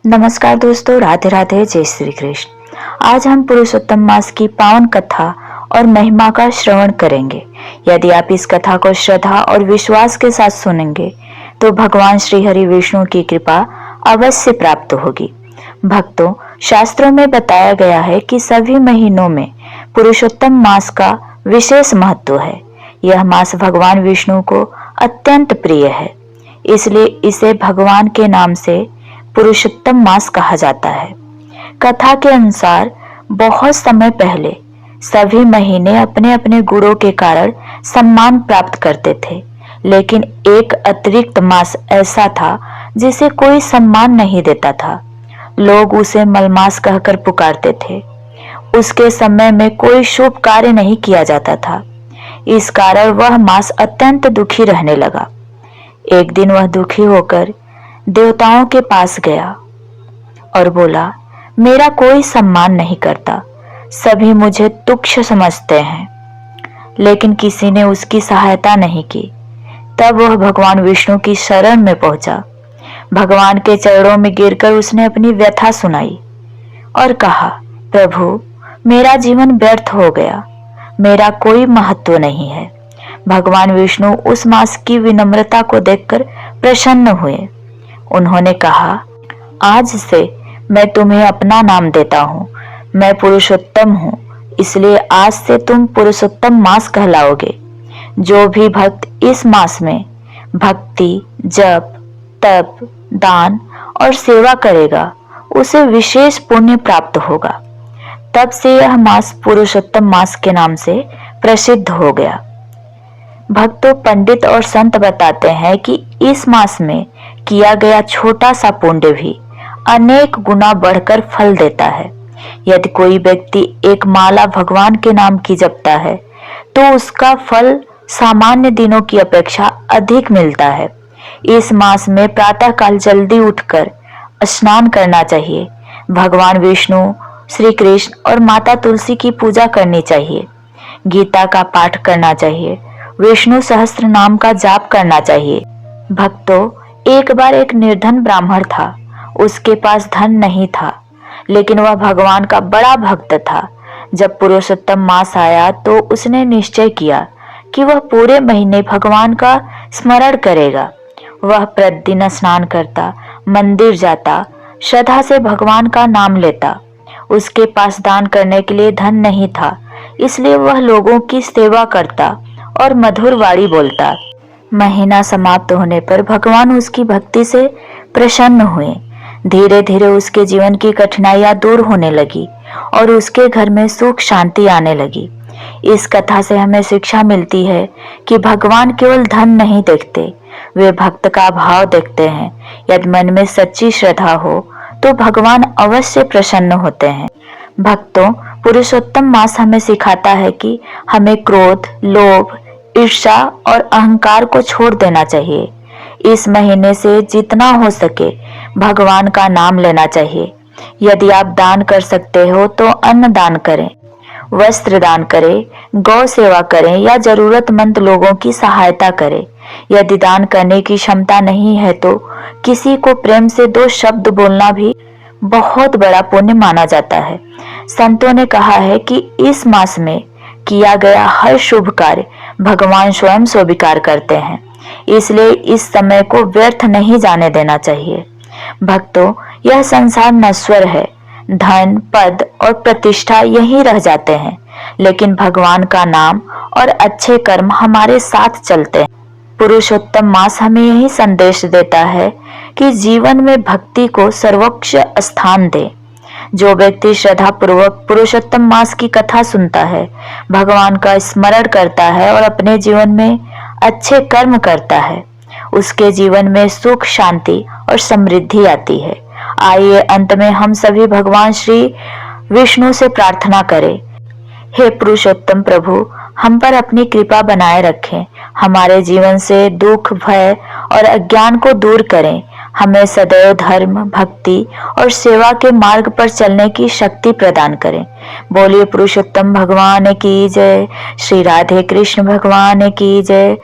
नमस्कार दोस्तों, राधे राधे, जय श्री कृष्ण। आज हम पुरुषोत्तम मास की पावन कथा और महिमा का श्रवण करेंगे। यदि आप इस कथा को श्रद्धा और विश्वास के साथ सुनेंगे तो भगवान श्री हरि विष्णु की कृपा अवश्य प्राप्त होगी। भक्तों, शास्त्रों में बताया गया है कि सभी महीनों में पुरुषोत्तम मास का विशेष महत्व है। यह मास भगवान विष्णु को अत्यंत प्रिय है, इसलिए इसे भगवान के नाम से पुरुषोत्तम मास कहा जाता है। कथा के अनुसार बहुत समय पहले सभी महीने अपने अपने गुणों के कारण सम्मान प्राप्त करते थे, लेकिन एक अतिरिक्त मास ऐसा था जिसे कोई सम्मान नहीं देता था। लोग उसे मलमास कहकर पुकारते थे। उसके समय में कोई शुभ कार्य नहीं किया जाता था। इस कारण वह मास अत्यंत दुखी रहने लगा। एक दिन वह दुखी होकर देवताओं के पास गया और बोला, मेरा कोई सम्मान नहीं करता, सभी मुझे तुच्छ समझते हैं। लेकिन किसी ने उसकी सहायता नहीं की। तब वह भगवान विष्णु की शरण में पहुंचा। भगवान के चरणों में गिरकर उसने अपनी व्यथा सुनाई और कहा, प्रभु, मेरा जीवन व्यर्थ हो गया, मेरा कोई महत्व नहीं है। भगवान विष्णु उस मास की विनम्रता को देखकर प्रसन्न हुए। उन्होंने कहा, आज से मैं तुम्हें अपना नाम देता हूँ। मैं पुरुषोत्तम हूँ, इसलिए आज से तुम पुरुषोत्तम मास कहलाओगे। जो भी भक्त इस मास में भक्ति, जप, तप, दान और सेवा करेगा उसे विशेष पुण्य प्राप्त होगा। तब से यह मास पुरुषोत्तम मास के नाम से प्रसिद्ध हो गया। भक्तों, पंडित और संत बताते हैं कि इस मास में किया गया छोटा सा पुण्य भी अनेक गुना बढ़कर फल देता है। यदि कोई व्यक्ति एक माला भगवान के नाम की जपता है तो उसका फल सामान्य दिनों की अपेक्षा अधिक मिलता है। इस मास में प्रातःकाल जल्दी उठकर स्नान करना चाहिए। भगवान विष्णु, श्री कृष्ण और माता तुलसी की पूजा करनी चाहिए। गीता का पाठ करना चाहिए। विष्णु सहस्त्र नाम का जाप करना चाहिए। भक्तों, एक बार एक निर्धन ब्राह्मण था। उसके पास धन नहीं था, लेकिन वह भगवान का बड़ा भक्त था। जब पुरुषोत्तम मास आया तो उसने निश्चय किया कि वह पूरे महीने भगवान का स्मरण करेगा। वह प्रतिदिन स्नान करता, मंदिर जाता, श्रद्धा से भगवान का नाम लेता। उसके पास दान करने के लिए धन नहीं था, इसलिए वह लोगों की सेवा करता और मधुर वाणी बोलता। महीना समाप्त होने पर भगवान उसकी भक्ति से प्रसन्न हुए। धीरे धीरे उसके जीवन की कठिनाइयां दूर होने लगी और उसके घर में सुख शांति आने लगी। इस कथा से हमें शिक्षा मिलती है कि भगवान केवल धन नहीं देखते, वे भक्त का भाव देखते हैं। यदि मन में सच्ची श्रद्धा हो तो भगवान अवश्य प्रसन्न होते हैं। भक्तों, पुरुषोत्तम मास हमें सिखाता है कि हमें क्रोध, लोभ, ईर्ष्या और अहंकार को छोड़ देना चाहिए। इस महीने से जितना हो सके भगवान का नाम लेना चाहिए। यदि आप दान कर सकते हो तो अन्न दान करें, वस्त्र दान करें, गौ सेवा करें या जरूरतमंद लोगों की सहायता करें। यदि दान करने की क्षमता नहीं है तो किसी को प्रेम से 2 शब्द बोलना भी बहुत बड़ा पुण्य माना जाता है। संतों ने कहा है कि इस मास में किया गया हर शुभ कार्य भगवान स्वयं स्वीकार करते हैं, इसलिए इस समय को व्यर्थ नहीं जाने देना चाहिए। भक्तों, यह संसार नश्वर है। धन, पद और प्रतिष्ठा यहीं रह जाते हैं, लेकिन भगवान का नाम और अच्छे कर्म हमारे साथ चलते हैं। पुरुषोत्तम मास हमें यही संदेश देता है कि जीवन में भक्ति को सर्वोच्च स्थान दें। जो व्यक्ति श्रद्धा पूर्वक पुरुषोत्तम मास की कथा सुनता है, भगवान का स्मरण करता है और अपने जीवन में अच्छे कर्म करता है, उसके जीवन में सुख, शांति और समृद्धि आती है। आइए अंत में हम सभी भगवान श्री विष्णु से प्रार्थना करें। हे पुरुषोत्तम प्रभु, हम पर अपनी कृपा बनाए रखें। हमारे जीवन से दुख, भय और अज्ञान को दूर करें। हमें सदैव धर्म, भक्ति और सेवा के मार्ग पर चलने की शक्ति प्रदान करें। बोलिए पुरुषोत्तम भगवान की जय। श्री राधे कृष्ण भगवान की जय।